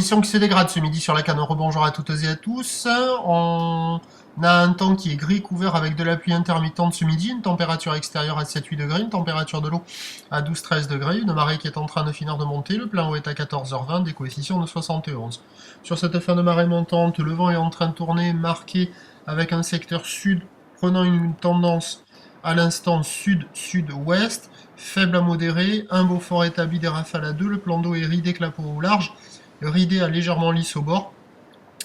conditions qui se dégradent ce midi sur la canne. Rebonjour à toutes et à tous. On a un temps qui est gris couvert avec de la pluie intermittente ce midi, une température extérieure à 7-8 degrés, une température de l'eau à 12-13 degrés, une marée qui est en train de finir de monter, le plein eau est à 14h20, des coefficients de 71. Sur cette fin de marée montante, le vent est en train de tourner, marqué avec un secteur sud prenant une tendance à l'instant sud-sud-ouest, faible à modéré, un Beaufort établi des rafales à 2, le plan d'eau est ridé clapot au large, ridé à légèrement lisse au bord,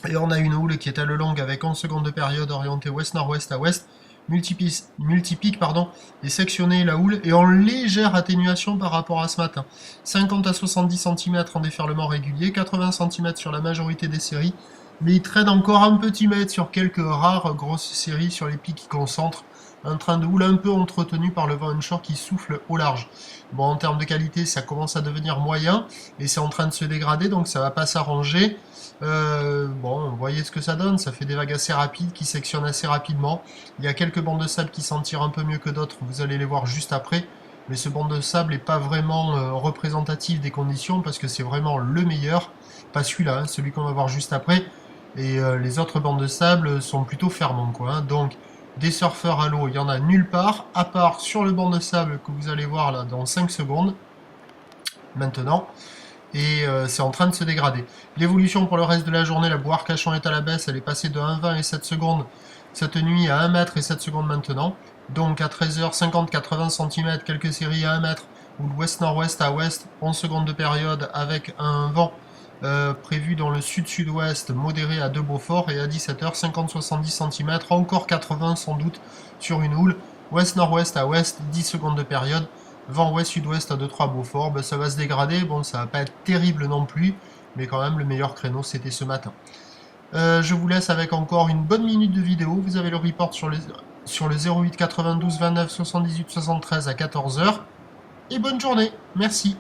et on a une houle qui est à le longue avec 11 secondes de période orientée ouest-nord-ouest à ouest, multipique et sectionnée la houle est en légère atténuation par rapport à ce matin. 50 à 70 cm en déferlement régulier, 80 cm sur la majorité des séries, mais il traîne encore un petit mètre sur quelques rares grosses séries sur les pics qui concentrent. Un train de houle un peu entretenu par le vent onshore qui souffle au large. Bon, en termes de qualité, ça commence à devenir moyen et c'est en train de se dégrader, donc ça va pas s'arranger. Bon, vous voyez ce que ça donne, ça fait des vagues assez rapides qui sectionnent assez rapidement. Il y a quelques bancs de sable qui s'en tirent un peu mieux que d'autres, vous allez les voir juste après. Mais ce banc de sable n'est pas vraiment représentatif des conditions parce que c'est vraiment le meilleur. Pas celui-là, hein, celui qu'on va voir juste après. Et les autres bancs de sable sont plutôt ferments, quoi. Hein. Donc, des surfeurs à l'eau, il n'y en a nulle part, à part sur le banc de sable que vous allez voir là dans 5 secondes, maintenant, et c'est en train de se dégrader. L'évolution pour le reste de la journée, la boue Arcachon est à la baisse, elle est passée de 1,20 et 7 secondes cette nuit à 1 mètre et 7 secondes maintenant, donc à 13h, 50-80 cm, quelques séries à 1 mètre, ou l'ouest-nord-ouest à ouest, 11 secondes de période avec un vent prévu dans le sud-sud-ouest, modéré à 2 Beaufort, et à 17h, 50-70 cm, encore 80 sans doute sur une houle, ouest-nord-ouest à ouest, 10 secondes de période, vent ouest-sud-ouest à 2-3 Beaufort, ben, ça va se dégrader, bon ça va pas être terrible non plus, mais quand même le meilleur créneau c'était ce matin. Je vous laisse avec encore une bonne minute de vidéo, vous avez le report sur le 08 92 29 78 73 à 14h, et bonne journée, merci.